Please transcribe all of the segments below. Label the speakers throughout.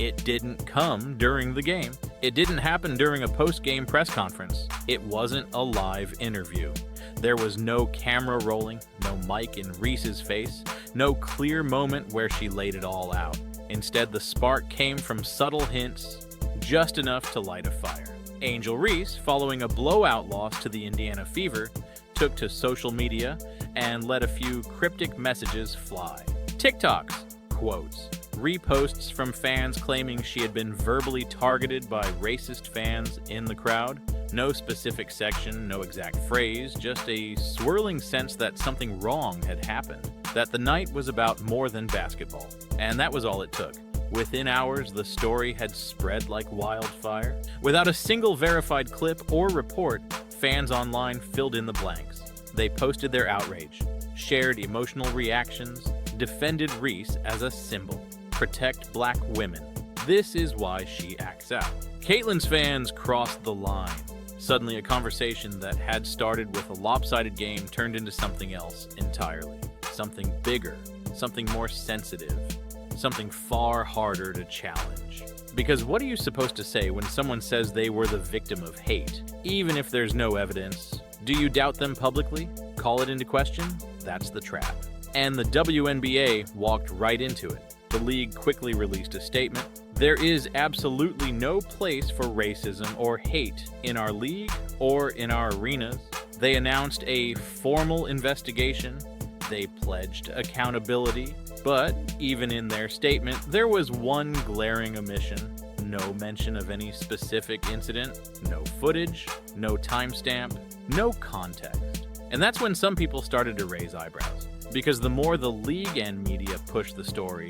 Speaker 1: It didn't come during the game. It didn't happen during a post-game press conference. It wasn't a live interview. There was no camera rolling, no mic in Reese's face, no clear moment where she laid it all out. Instead, the spark came from subtle hints, just enough to light a fire. Angel Reese, following a blowout loss to the Indiana Fever, took to social media and let a few cryptic messages fly. TikToks, quotes, reposts from fans claiming she had been verbally targeted by racist fans in the crowd. No specific section, no exact phrase, just a swirling sense that something wrong had happened, that the night was about more than basketball. And that was all it took. Within hours, the story had spread like wildfire. Without a single verified clip or report, fans online filled in the blanks. They posted their outrage, shared emotional reactions, defended Reese as a symbol. Protect black women. This is why she acts out. Caitlin's fans crossed the line. Suddenly, a conversation that had started with a lopsided game turned into something else entirely. Something bigger, something more sensitive, something far harder to challenge. Because what are you supposed to say when someone says they were the victim of hate? Even if there's no evidence, do you doubt them publicly? Call it into question? That's the trap. And the WNBA walked right into it. The league quickly released a statement. There is absolutely no place for racism or hate in our league or in our arenas. They announced a formal investigation. They pledged accountability. But even in their statement, there was one glaring omission. No mention of any specific incident, no footage, no timestamp, no context. And that's when some people started to raise eyebrows. Because the more the league and media pushed the story,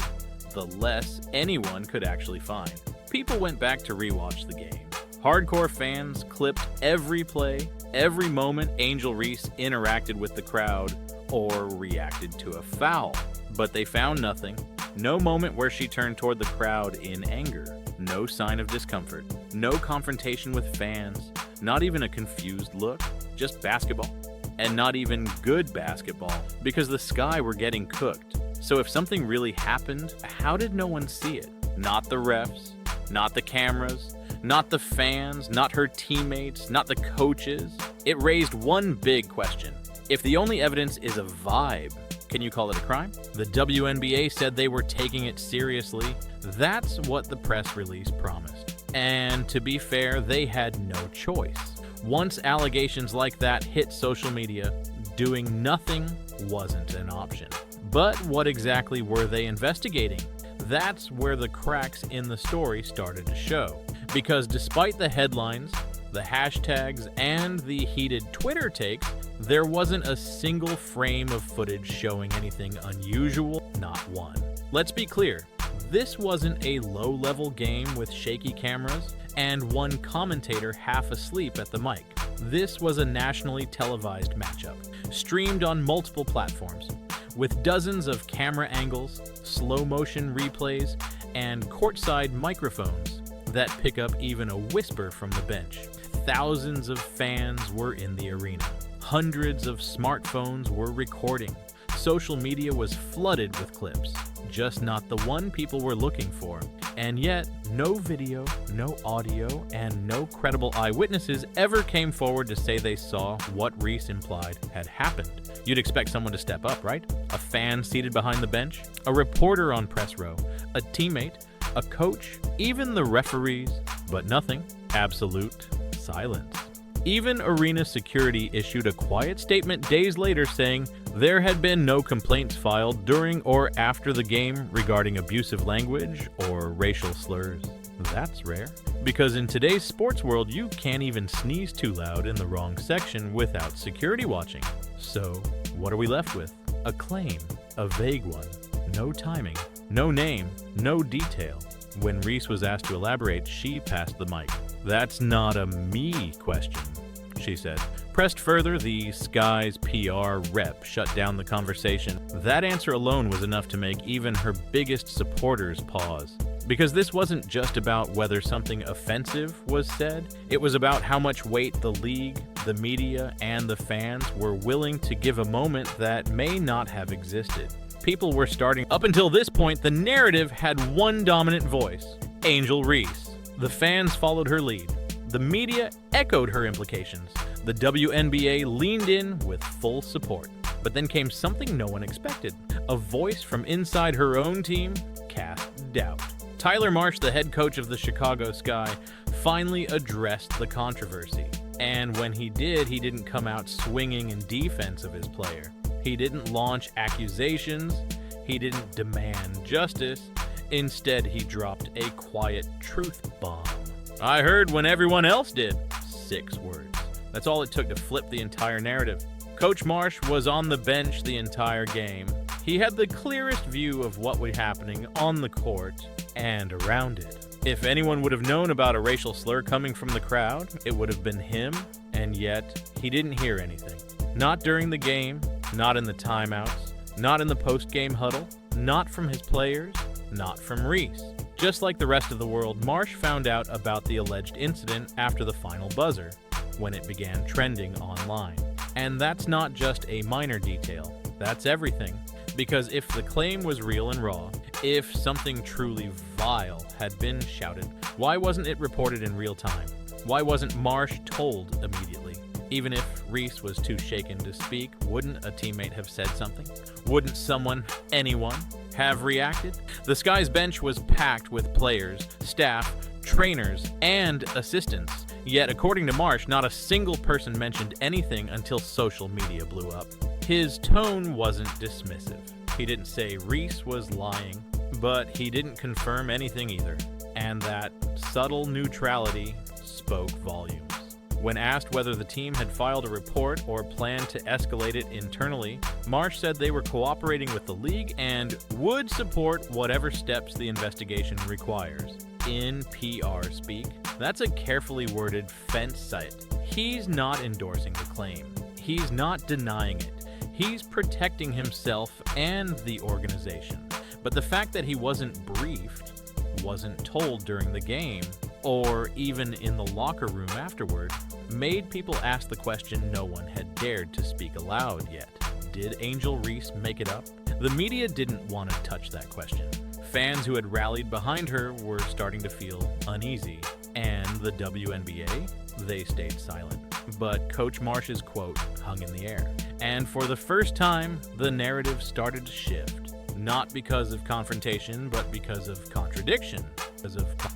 Speaker 1: the less anyone could actually find. People went back to rewatch the game. Hardcore fans clipped every play, every moment Angel Reese interacted with the crowd or reacted to a foul. But they found nothing. No moment where she turned toward the crowd in anger. No sign of discomfort. No confrontation with fans. Not even a confused look. Just basketball. And not even good basketball, because the Sky were getting cooked. So if something really happened, how did no one see it? Not the refs, not the cameras, not the fans, not her teammates, not the coaches. It raised one big question. If the only evidence is a vibe, can you call it a crime? The WNBA said they were taking it seriously. That's what the press release promised. And to be fair, they had no choice. Once allegations like that hit social media, doing nothing wasn't an option. But what exactly were they investigating? That's where the cracks in the story started to show. Because despite the headlines, the hashtags, and the heated Twitter takes, there wasn't a single frame of footage showing anything unusual, not one. Let's be clear, this wasn't a low-level game with shaky cameras and one commentator half asleep at the mic. This was a nationally televised matchup, streamed on multiple platforms, with dozens of camera angles, slow-motion replays, and courtside microphones that pick up even a whisper from the bench. Thousands of fans were in the arena. Hundreds of smartphones were recording. Social media was flooded with clips, just not the one people were looking for. And yet, no video, no audio, and no credible eyewitnesses ever came forward to say they saw what Reese implied had happened. You'd expect someone to step up, right? A fan seated behind the bench, a reporter on press row, a teammate, a coach, even the referees, but nothing. Absolute silence. Even arena security issued a quiet statement days later saying there had been no complaints filed during or after the game regarding abusive language or racial slurs. That's rare. Because in today's sports world, you can't even sneeze too loud in the wrong section without security watching. So, what are we left with? A claim, a vague one. No timing, no name, no detail. When Reese was asked to elaborate, she passed the mic. That's not a me question, she said. Pressed further, the Sky's PR rep shut down the conversation. That answer alone was enough to make even her biggest supporters pause. Because this wasn't just about whether something offensive was said, it was about how much weight the league, the media, and the fans were willing to give a moment that may not have existed. People were starting. Up until this point, the narrative had one dominant voice. Angel Reese. The fans followed her lead. The media echoed her implications. The WNBA leaned in with full support. But then came something no one expected. A voice from inside her own team cast doubt. Tyler Marsh, the head coach of the Chicago Sky, finally addressed the controversy. And when he did, he didn't come out swinging in defense of his player. He didn't launch accusations. He didn't demand justice. Instead, he dropped a quiet truth bomb. I heard when everyone else did. 6 words. That's all it took to flip the entire narrative. Coach Marsh was on the bench the entire game. He had the clearest view of what was happening on the court and around it. If anyone would have known about a racial slur coming from the crowd, it would have been him, and yet he didn't hear anything. Not during the game, not in the timeouts, not in the post-game huddle, not from his players, not from Reese. Just like the rest of the world, Marsh found out about the alleged incident after the final buzzer, when it began trending online. And that's not just a minor detail, that's everything. Because if the claim was real and raw, if something truly vile had been shouted, why wasn't it reported in real time? Why wasn't Marsh told immediately? Even if Reese was too shaken to speak, wouldn't a teammate have said something? Wouldn't someone, anyone, have reacted? The Sky's bench was packed with players, staff, trainers, and assistants. Yet, according to Marsh, not a single person mentioned anything until social media blew up. His tone wasn't dismissive. He didn't say Reese was lying, but he didn't confirm anything either. And that subtle neutrality spoke volumes. When asked whether the team had filed a report or planned to escalate it internally, Marsh said they were cooperating with the league and would support whatever steps the investigation requires. In PR speak, that's a carefully worded fence site. He's not endorsing the claim. He's not denying it. He's protecting himself and the organization. But the fact that he wasn't briefed, wasn't told during the game, or even in the locker room afterward, made people ask the question no one had dared to speak aloud yet. Did Angel Reese make it up? The media didn't want to touch that question. Fans who had rallied behind her were starting to feel uneasy, and the WNBA, they stayed silent. But Coach Marsh's quote hung in the air. And for the first time, the narrative started to shift. Not because of confrontation, but because of contradiction.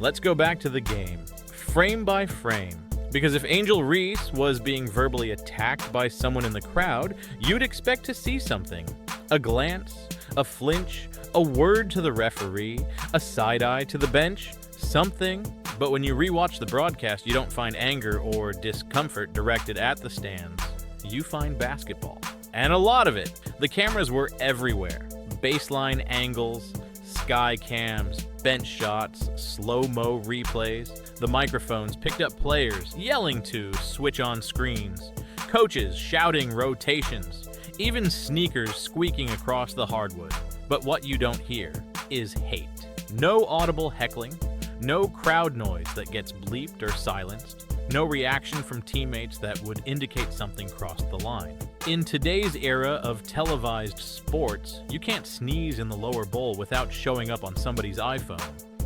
Speaker 1: Let's go back to the game, frame by frame. Because if Angel Reese was being verbally attacked by someone in the crowd, you'd expect to see something. A glance, a flinch, a word to the referee, a side-eye to the bench, something. But when you rewatch the broadcast, you don't find anger or discomfort directed at the stands. You find basketball. And a lot of it. The cameras were everywhere. Baseline angles, sky cams, bench shots, slow-mo replays. The microphones picked up players yelling to switch on screens, coaches shouting rotations, even sneakers squeaking across the hardwood. But what you don't hear is hate. No audible heckling, no crowd noise that gets bleeped or silenced, no reaction from teammates that would indicate something crossed the line. In today's era of televised sports, you can't sneeze in the lower bowl without showing up on somebody's iPhone.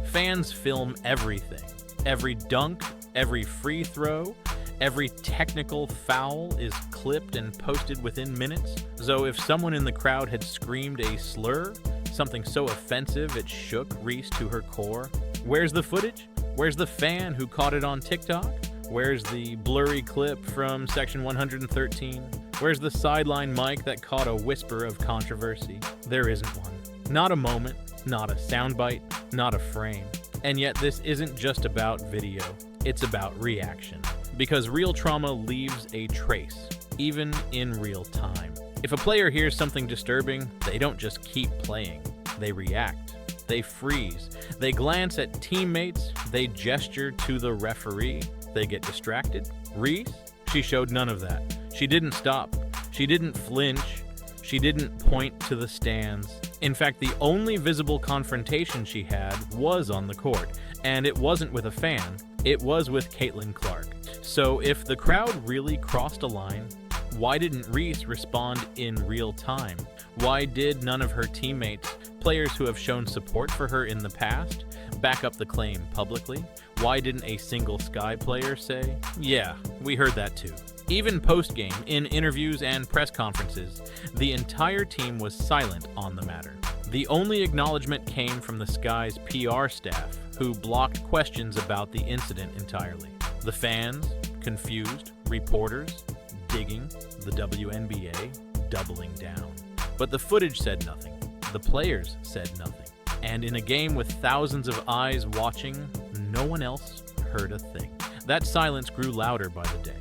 Speaker 1: Fans film everything. Every dunk, every free throw, every technical foul is clipped and posted within minutes. So if someone in the crowd had screamed a slur, something so offensive it shook Reese to her core, where's the footage? Where's the fan who caught it on TikTok? Where's the blurry clip from Section 113? Where's the sideline mic that caught a whisper of controversy? There isn't one. Not a moment, not a soundbite, not a frame. And yet this isn't just about video, it's about reaction. Because real trauma leaves a trace, even in real time. If a player hears something disturbing, they don't just keep playing. They react. They freeze. They glance at teammates. They gesture to the referee. They get distracted. Reese? She showed none of that. She didn't stop. She didn't flinch. She didn't point to the stands. In fact, the only visible confrontation she had was on the court, and it wasn't with a fan. It was with Caitlin Clark. So if the crowd really crossed a line, why didn't Reese respond in real time? Why did none of her teammates, players who have shown support for her in the past, back up the claim publicly? Why didn't a single Sky player say, "Yeah, we heard that too"? Even post-game, in interviews and press conferences, the entire team was silent on the matter. The only acknowledgement came from the Sky's PR staff, who blocked questions about the incident entirely. The fans, confused, reporters, digging, the WNBA, doubling down. But the footage said nothing. The players said nothing. And in a game with thousands of eyes watching, no one else heard a thing. That silence grew louder by the day.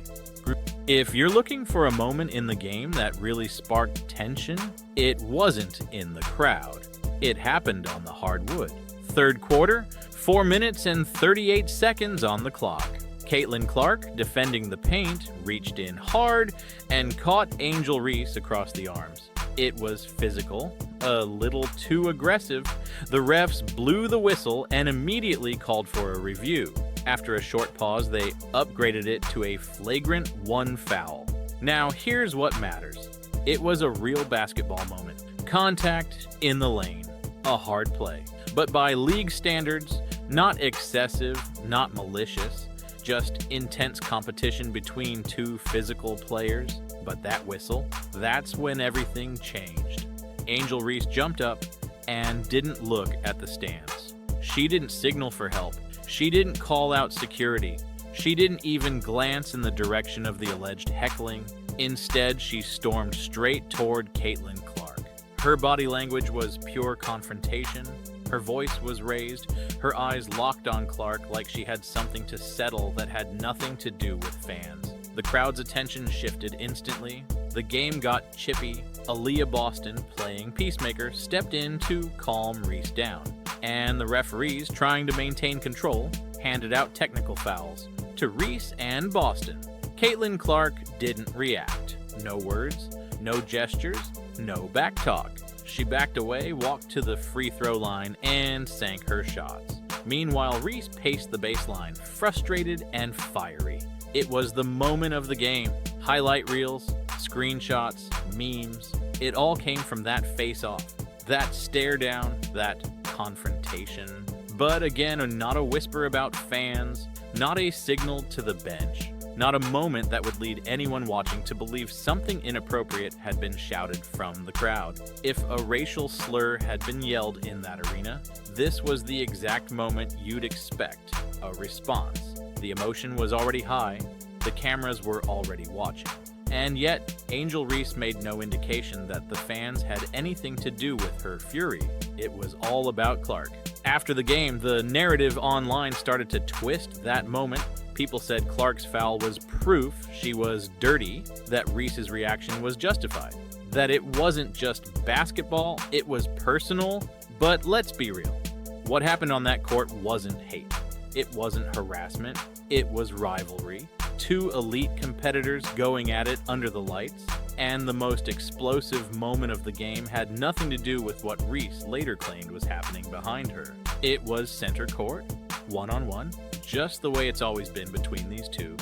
Speaker 1: If you're looking for a moment in the game that really sparked tension, it wasn't in the crowd. It happened on the hardwood. Third quarter, 4 minutes and 38 seconds on the clock. Caitlin Clark, defending the paint, reached in hard and caught Angel Reese across the arms. It was physical, a little too aggressive. The refs blew the whistle and immediately called for a review. After a short pause, they upgraded it to a flagrant 1 foul. Now, here's what matters. It was a real basketball moment. Contact in the lane. A hard play. But by league standards, not excessive, not malicious, just intense competition between two physical players. But that whistle, that's when everything changed. Angel Reese jumped up and didn't look at the stands. She didn't signal for help. She didn't call out security. She didn't even glance in the direction of the alleged heckling. Instead, she stormed straight toward Caitlin Clark. Her body language was pure confrontation. Her voice was raised, her eyes locked on Clark like she had something to settle that had nothing to do with fans. The crowd's attention shifted instantly. The game got chippy. Aaliyah Boston, playing peacemaker, stepped in to calm Reese down. And the referees, trying to maintain control, handed out technical fouls to Reese and Boston. Caitlin Clark didn't react. No words, no gestures, no back talk. She backed away, walked to the free throw line, and sank her shots. Meanwhile, Reese paced the baseline, frustrated and fiery. It was the moment of the game. Highlight reels, screenshots, memes. It all came from that face-off, that stare down, that confrontation. But again, not a whisper about fans, not a signal to the bench, not a moment that would lead anyone watching to believe something inappropriate had been shouted from the crowd. If a racial slur had been yelled in that arena, this was the exact moment you'd expect a response. The emotion was already high, the cameras were already watching. And yet, Angel Reese made no indication that the fans had anything to do with her fury. It was all about Clark. After the game, the narrative online started to twist that moment. People said Clark's foul was proof she was dirty, that Reese's reaction was justified, that it wasn't just basketball, it was personal. But let's be real. What happened on that court wasn't hate. It wasn't harassment. It was rivalry. Two elite competitors going at it under the lights, and the most explosive moment of the game had nothing to do with what Reese later claimed was happening behind her. It was center court, one-on-one, just the way it's always been between these two.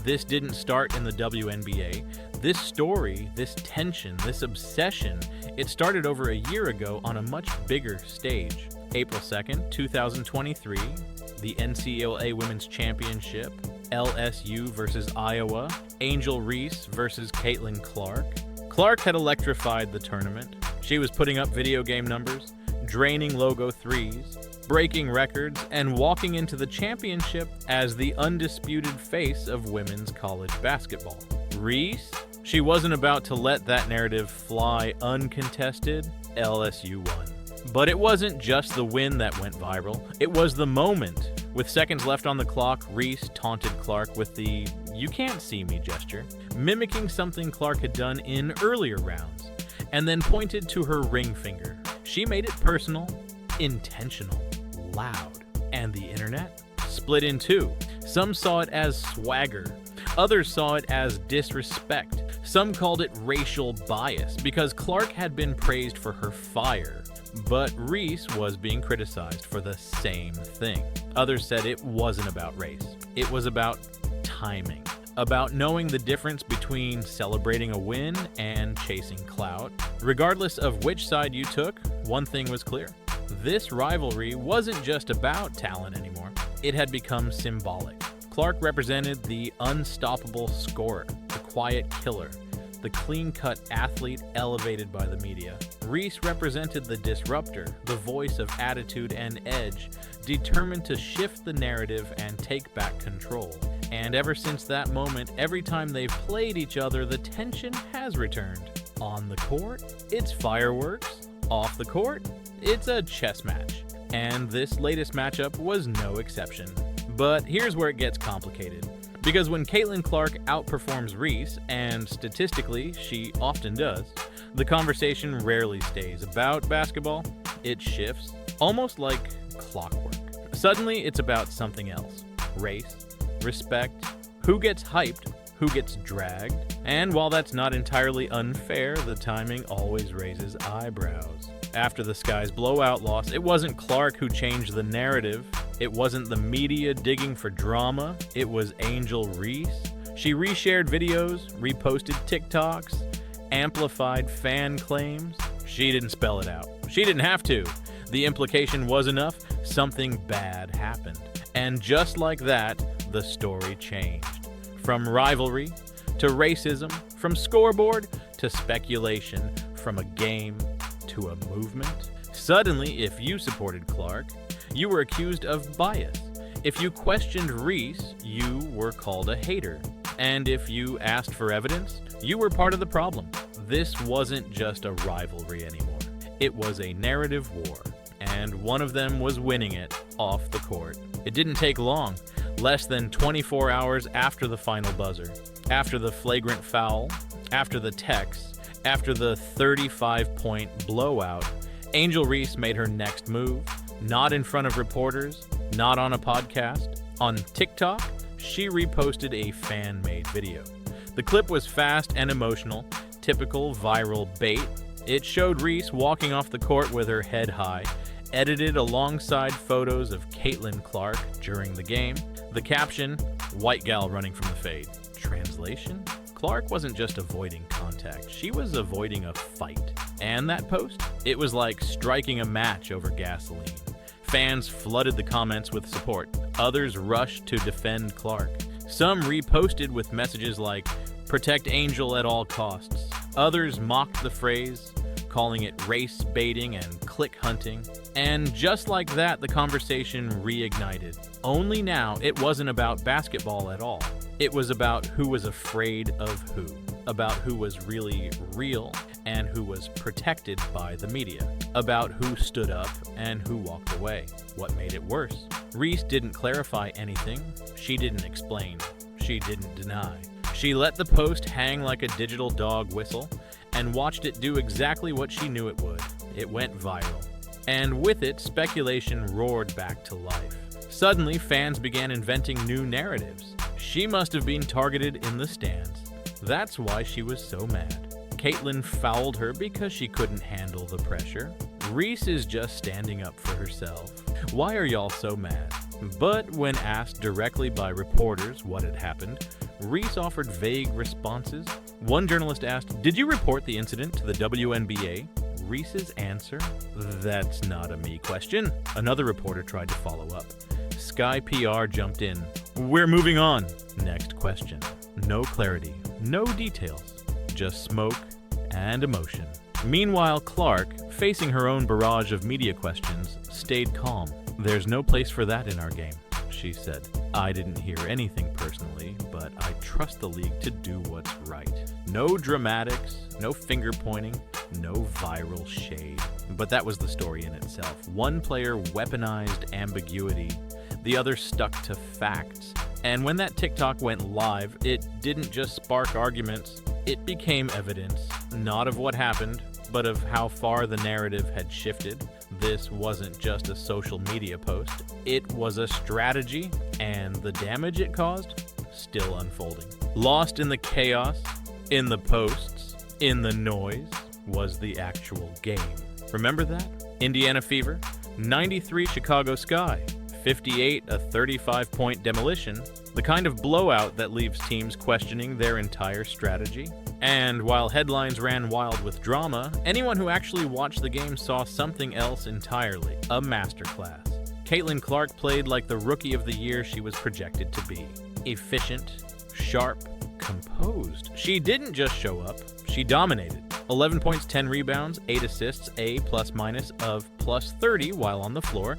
Speaker 1: This didn't start in the WNBA. This story, this tension, this obsession, it started over a year ago on a much bigger stage. April 2nd, 2023, the NCAA Women's Championship, LSU versus Iowa, Angel Reese versus Caitlin Clark. Clark had electrified the tournament. She was putting up video game numbers, draining logo threes, breaking records, and walking into the championship as the undisputed face of women's college basketball. Reese? She wasn't about to let that narrative fly uncontested. LSU won. But it wasn't just the win that went viral. It was the moment. With seconds left on the clock, Reese taunted Clark with the "you can't see me" gesture, mimicking something Clark had done in earlier rounds, and then pointed to her ring finger. She made it personal, intentional, loud, and the internet split in two. Some saw it as swagger. Others saw it as disrespect. Some called it racial bias because Clark had been praised for her fire, but Reese was being criticized for the same thing. Others said it wasn't about race. It was about timing, about knowing the difference between celebrating a win and chasing clout. Regardless of which side you took, one thing was clear. This rivalry wasn't just about talent anymore. It had become symbolic. Clark represented the unstoppable scorer, the quiet killer, the clean-cut athlete elevated by the media. Reese represented the disruptor, the voice of attitude and edge, determined to shift the narrative and take back control. And ever since that moment, every time they've played each other, the tension has returned. On the court, it's fireworks. Off the court, it's a chess match. And this latest matchup was no exception. But here's where it gets complicated. Because when Caitlin Clark outperforms Reese, and statistically she often does, the conversation rarely stays about basketball. It shifts, almost like clockwork. Suddenly it's about something else. Race, respect, who gets hyped, who gets dragged. And while that's not entirely unfair, the timing always raises eyebrows. After the Sky's blowout loss, it wasn't Clark who changed the narrative. It wasn't the media digging for drama. It was Angel Reese. She reshared videos, reposted TikToks, amplified fan claims. She didn't spell it out. She didn't have to. The implication was enough. Something bad happened. And just like that, the story changed. From rivalry to racism, from scoreboard to speculation, from a game to a movement. Suddenly, if you supported Clark, you were accused of bias. If you questioned Reese, you were called a hater. And if you asked for evidence, you were part of the problem. This wasn't just a rivalry anymore. It was a narrative war, and one of them was winning it off the court. It didn't take long. Less than 24 hours after the final buzzer, after the flagrant foul, after the text, after the 35-point blowout, Angel Reese made her next move. Not in front of reporters, not on a podcast. On TikTok, she reposted a fan-made video. The clip was fast and emotional, typical viral bait. It showed Reese walking off the court with her head high, edited alongside photos of Caitlin Clark during the game. The caption, "White gal running from the fade." Translation? Clark wasn't just avoiding contact, she was avoiding a fight. And that post? It was like striking a match over gasoline. Fans flooded the comments with support. Others rushed to defend Clark. Some reposted with messages like, "Protect Angel at all costs." Others mocked the phrase, calling it race baiting and click hunting. And just like that, the conversation reignited. Only now, it wasn't about basketball at all. It was about who was afraid of who, about who was really real and who was protected by the media, about who stood up and who walked away. What made it worse? Reese didn't clarify anything. She didn't explain. She didn't deny. She let the post hang like a digital dog whistle and watched it do exactly what she knew it would. It went viral. And with it, speculation roared back to life. Suddenly, fans began inventing new narratives. She must have been targeted in the stands. That's why she was so mad. Caitlin fouled her because she couldn't handle the pressure. Reese is just standing up for herself. Why are y'all so mad? But when asked directly by reporters what had happened, Reese offered vague responses. One journalist asked, "Did you report the incident to the WNBA?" Reese's answer, "That's not a me question." Another reporter tried to follow up. Sky PR jumped in. "We're moving on." Next question. No clarity, no details, just smoke and emotion. Meanwhile, Clark, facing her own barrage of media questions, stayed calm. "There's no place for that in our game," she said. "I didn't hear anything personally, but I trust the league to do what's right. No dramatics, no finger pointing, no viral shade." But that was the story in itself. One player weaponized ambiguity, the other stuck to facts. And when that TikTok went live, it didn't just spark arguments, it became evidence, not of what happened, but of how far the narrative had shifted. This wasn't just a social media post, it was a strategy, and the damage it caused, still unfolding. Lost in the chaos, in the posts, in the noise, was the actual game. Remember that? Indiana Fever, 93 Chicago Sky, 58 a 35-point demolition, the kind of blowout that leaves teams questioning their entire strategy. And while headlines ran wild with drama, anyone who actually watched the game saw something else entirely, a masterclass. Caitlin Clark played like the rookie of the year she was projected to be. Efficient, sharp, composed. She didn't just show up, she dominated. 11 points, 10 rebounds, 8 assists, a plus-minus of plus 30 while on the floor.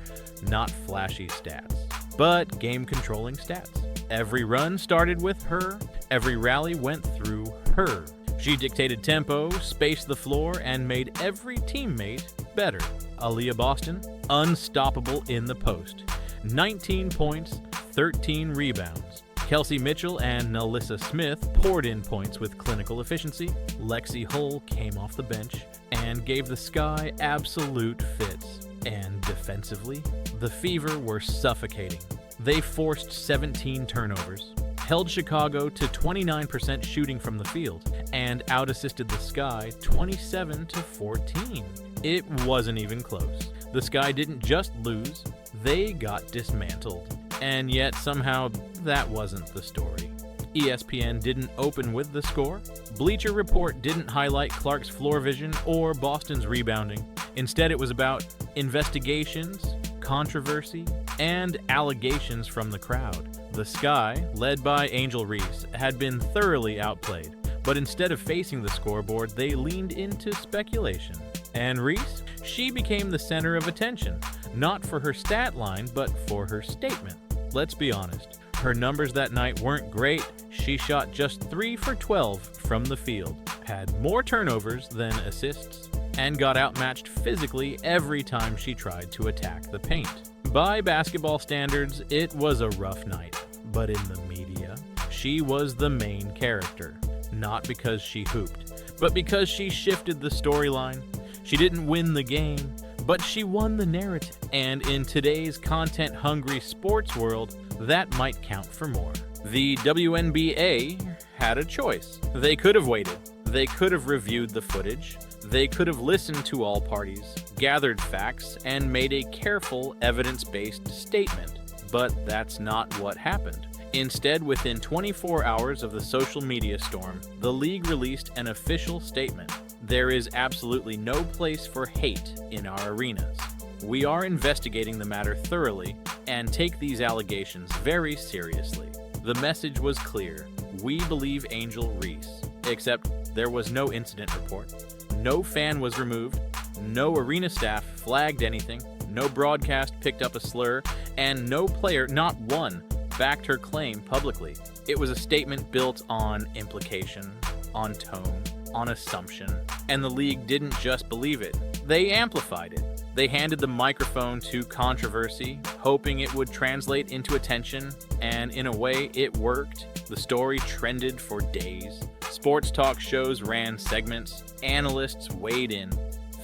Speaker 1: Not flashy stats, but game-controlling stats. Every run started with her, every rally went through her. She dictated tempo, spaced the floor, and made every teammate better. Aaliyah Boston, unstoppable in the post. 19 points, 13 rebounds. Kelsey Mitchell and Nalissa Smith poured in points with clinical efficiency. Lexi Hull came off the bench and gave the Sky absolute fits. And defensively, the Fever were suffocating. They forced 17 turnovers, held Chicago to 29% shooting from the field, and out-assisted the Sky 27-14. It wasn't even close. The Sky didn't just lose, they got dismantled. And yet, somehow, that wasn't the story. ESPN didn't open with the score. Bleacher Report didn't highlight Clark's floor vision or Boston's rebounding. Instead, it was about investigations, controversy, and allegations from the crowd. The Sky, led by Angel Reese, had been thoroughly outplayed, but instead of facing the scoreboard, they leaned into speculation. And Reese? She became the center of attention, not for her stat line, but for her statement. Let's be honest, her numbers that night weren't great. She shot just 3 for 12 from the field, had more turnovers than assists, and got outmatched physically every time she tried to attack the paint. By basketball standards, it was a rough night, but in the media, she was the main character. Not because she hooped, but because she shifted the storyline. She didn't win the game, but she won the narrative. And in today's content-hungry sports world, that might count for more. The WNBA had a choice. They could have waited. They could have reviewed the footage. They could have listened to all parties, gathered facts, and made a careful, evidence-based statement. But that's not what happened. Instead, within 24 hours of the social media storm, the league released an official statement. There is absolutely no place for hate in our arenas. We are investigating the matter thoroughly and take these allegations very seriously. The message was clear. We believe Angel Reese. Except there was no incident report. No fan was removed. No arena staff flagged anything. No broadcast picked up a slur. And no player, not one, backed her claim publicly. It was a statement built on implication, on tone, on assumption, and the league didn't just believe it, they amplified it. They handed the microphone to controversy, hoping it would translate into attention, and in a way, it worked. The story trended for days. Sports talk shows ran segments, analysts weighed in,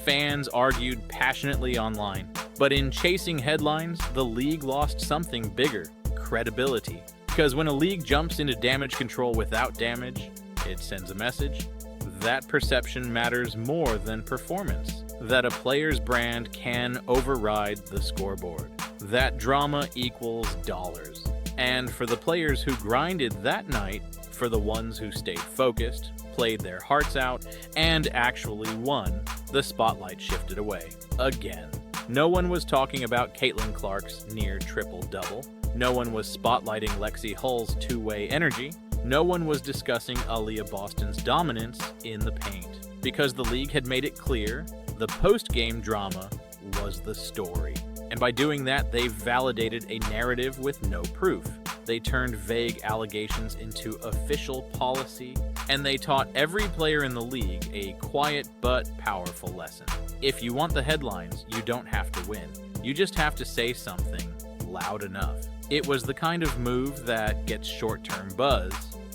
Speaker 1: fans argued passionately online. But in chasing headlines, the league lost something bigger: credibility. Because when a league jumps into damage control without damage, it sends a message. That perception matters more than performance. That a player's brand can override the scoreboard. That drama equals dollars. And for the players who grinded that night, for the ones who stayed focused, played their hearts out, and actually won, the spotlight shifted away. Again. No one was talking about Caitlin Clark's near triple-double. No one was spotlighting Lexi Hull's two-way energy. No one was discussing Aaliyah Boston's dominance in the paint. Because the league had made it clear, the post-game drama was the story. And by doing that, they validated a narrative with no proof. They turned vague allegations into official policy, and they taught every player in the league a quiet but powerful lesson. If you want the headlines, you don't have to win. You just have to say something loud enough. It was the kind of move that gets short-term buzz,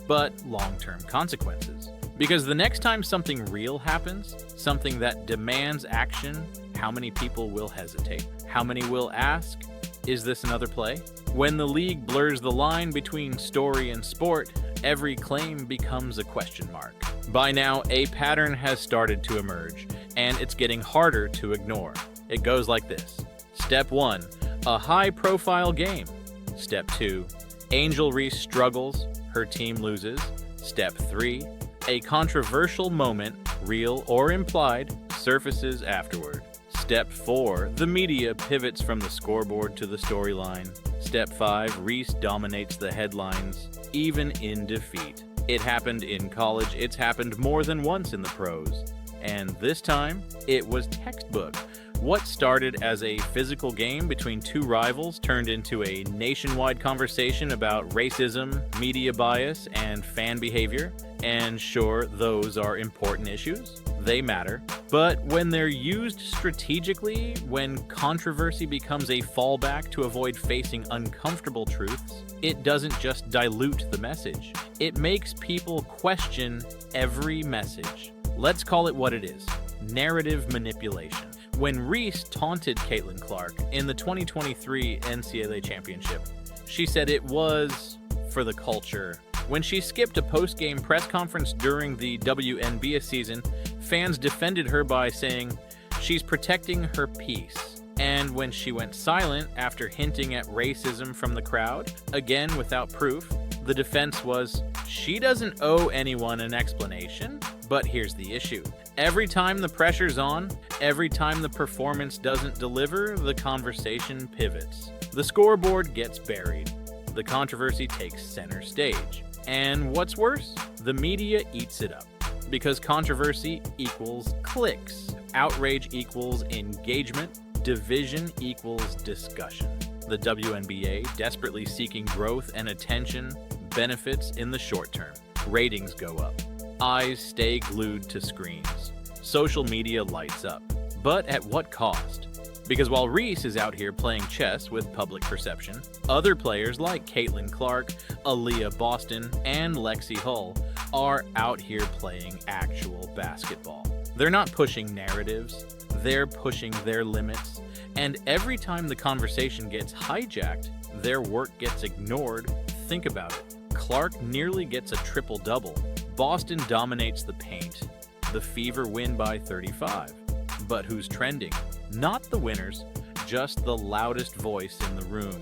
Speaker 1: but long-term consequences. Because the next time something real happens, something that demands action, how many people will hesitate? How many will ask, is this another play? When the league blurs the line between story and sport, every claim becomes a question mark. By now, a pattern has started to emerge, and it's getting harder to ignore. It goes like this. Step 1, a high-profile game. Step 2, Angel Reese struggles, her team loses. Step 3, A controversial moment, real or implied, surfaces afterward. Step 4. The media pivots from the scoreboard to the storyline. Step 5. Reese dominates the headlines, even in defeat. It happened in college, it's happened more than once in the pros. And this time, it was textbook. What started as a physical game between two rivals turned into a nationwide conversation about racism, media bias, and fan behavior. And sure, those are important issues. They matter. But when they're used strategically, when controversy becomes a fallback to avoid facing uncomfortable truths, it doesn't just dilute the message. It makes people question every message. Let's call it what it is: narrative manipulation. When Reese taunted Caitlin Clark in the 2023 NCAA Championship, she said it was for the culture. When she skipped a post-game press conference during the WNBA season, fans defended her by saying she's protecting her peace. And when she went silent after hinting at racism from the crowd, again without proof, the defense was she doesn't owe anyone an explanation. But here's the issue. Every time the pressure's on, every time the performance doesn't deliver, the conversation pivots. The scoreboard gets buried. The controversy takes center stage. And what's worse, the media eats it up. Because controversy equals clicks. Outrage equals engagement. Division equals discussion. The WNBA, desperately seeking growth and attention, benefits in the short term. Ratings go up. Eyes stay glued to screens. Social media lights up. But at what cost? Because while Reese is out here playing chess with public perception, other players like Caitlin Clark, Aaliyah Boston, and Lexi Hull are out here playing actual basketball. They're not pushing narratives, they're pushing their limits, and every time the conversation gets hijacked, their work gets ignored. Think about it. Clark nearly gets a triple-double. Boston dominates the paint. The Fever win by 35. But who's trending? Not the winners, just the loudest voice in the room.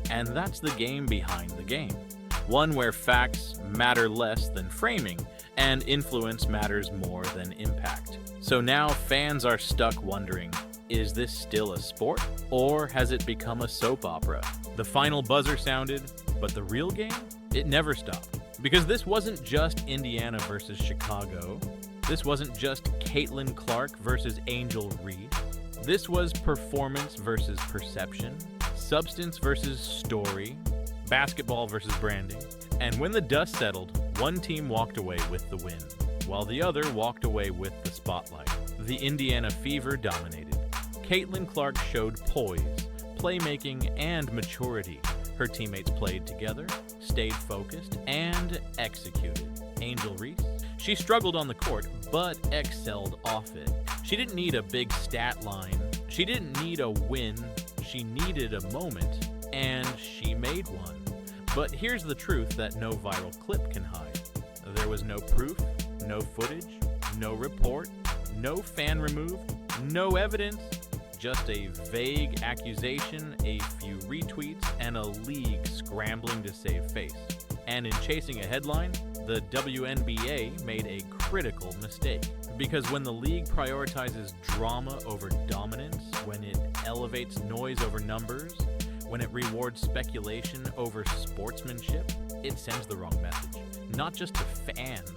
Speaker 1: And that's the game behind the game. One where facts matter less than framing, and influence matters more than impact. So now fans are stuck wondering, is this still a sport? Or has it become a soap opera? The final buzzer sounded, but the real game? It never stopped. Because this wasn't just Indiana versus Chicago. This wasn't just Caitlin Clark versus Angel Reese. This was performance versus perception, substance versus story, basketball versus branding. And when the dust settled, one team walked away with the win, while the other walked away with the spotlight. The Indiana Fever dominated. Caitlin Clark showed poise, playmaking, and maturity. Her teammates played together, stayed focused, and executed. Angel Reese, she struggled on the court, but excelled off it. She didn't need a big stat line. She didn't need a win. She needed a moment, and she made one. But here's the truth that no viral clip can hide. There was no proof, no footage, no report, no fan removed, no evidence. Just a vague accusation, a few retweets, and a league scrambling to save face. And in chasing a headline, the WNBA made a critical mistake. Because when the league prioritizes drama over dominance, when it elevates noise over numbers, when it rewards speculation over sportsmanship, it sends the wrong message. Not just to fans,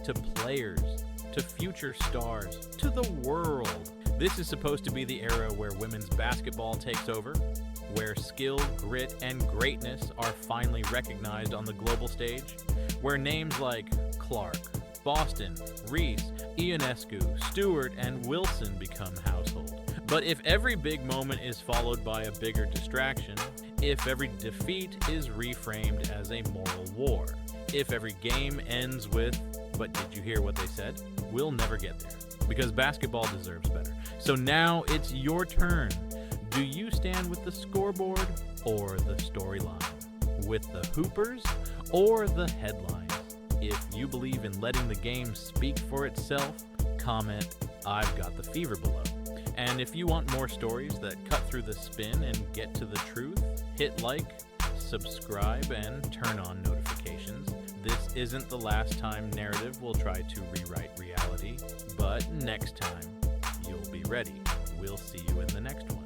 Speaker 1: to players, to future stars, to the world. This is supposed to be the era where women's basketball takes over, where skill, grit, and greatness are finally recognized on the global stage, where names like Clark, Boston, Reese, Ionescu, Stewart, and Wilson become household. But if every big moment is followed by a bigger distraction, if every defeat is reframed as a moral war, if every game ends with, "But did you hear what they said?" we'll never get there. Because basketball deserves better. So now it's your turn. Do you stand with the scoreboard or the storyline? With the hoopers or the headlines? If you believe in letting the game speak for itself, comment, "I've got the fever" below. And if you want more stories that cut through the spin and get to the truth, hit like, subscribe, and turn on notifications. This isn't the last time narrative will try to rewrite reality, but next time, you'll be ready. We'll see you in the next one.